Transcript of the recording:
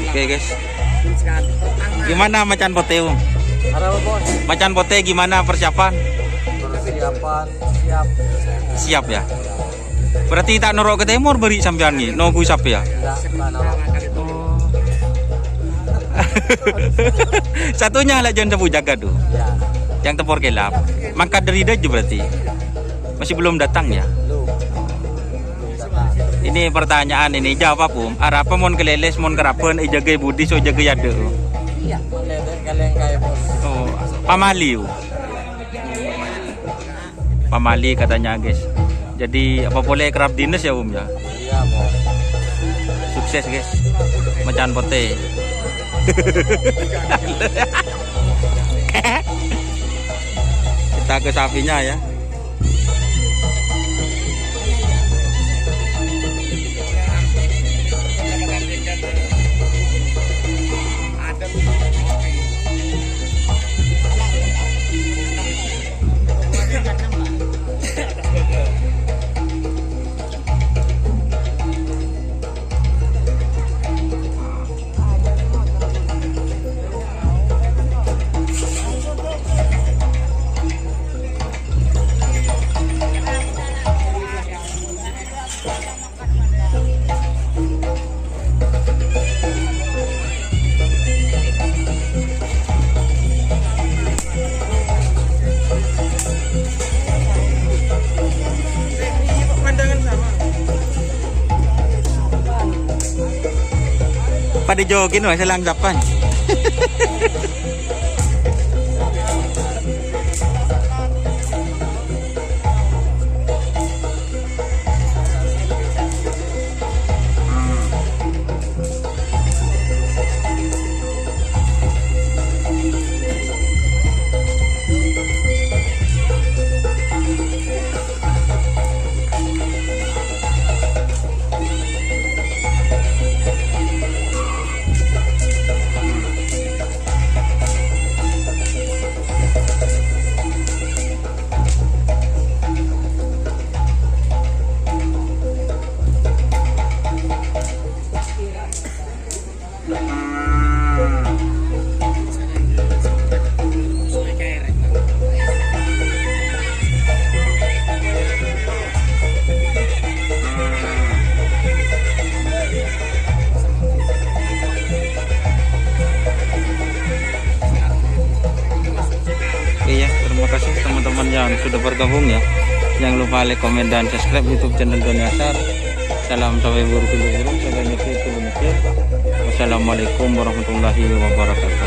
Oke guys. Gimana macan pote Om? Ada apa bos? Macan pote gimana persiapan? Persiapan siap. Siap ya. Berarti tak norok ke timur beri sampean nih, nunggu siapa ya? Oh. Satunya lah jangan tebu jaga tuh. Ya. Yang tempur kelap. Mangkat dari aja berarti. Masih belum datang ya? Ini pertanyaan ini jawab Om. Arapa mon keleles mon kerapen jaga budi so jaga yade. Iya. Kalian kayak bos. Oh, pamali. Pamali katanya guys. Jadi apa boleh kerap dinas ya Om ya? Iya bos. Sukses guys. Macan pote. Kita ke sapinya ya. Pada jogging wah selang dapan. Oke ya, terima kasih teman-teman yang sudah bergabung ya. Jangan lupa like, komen, dan subscribe YouTube channel Doni Asar. Salam sampai buruk. Wassalamualaikum warahmatullahi wabarakatuh.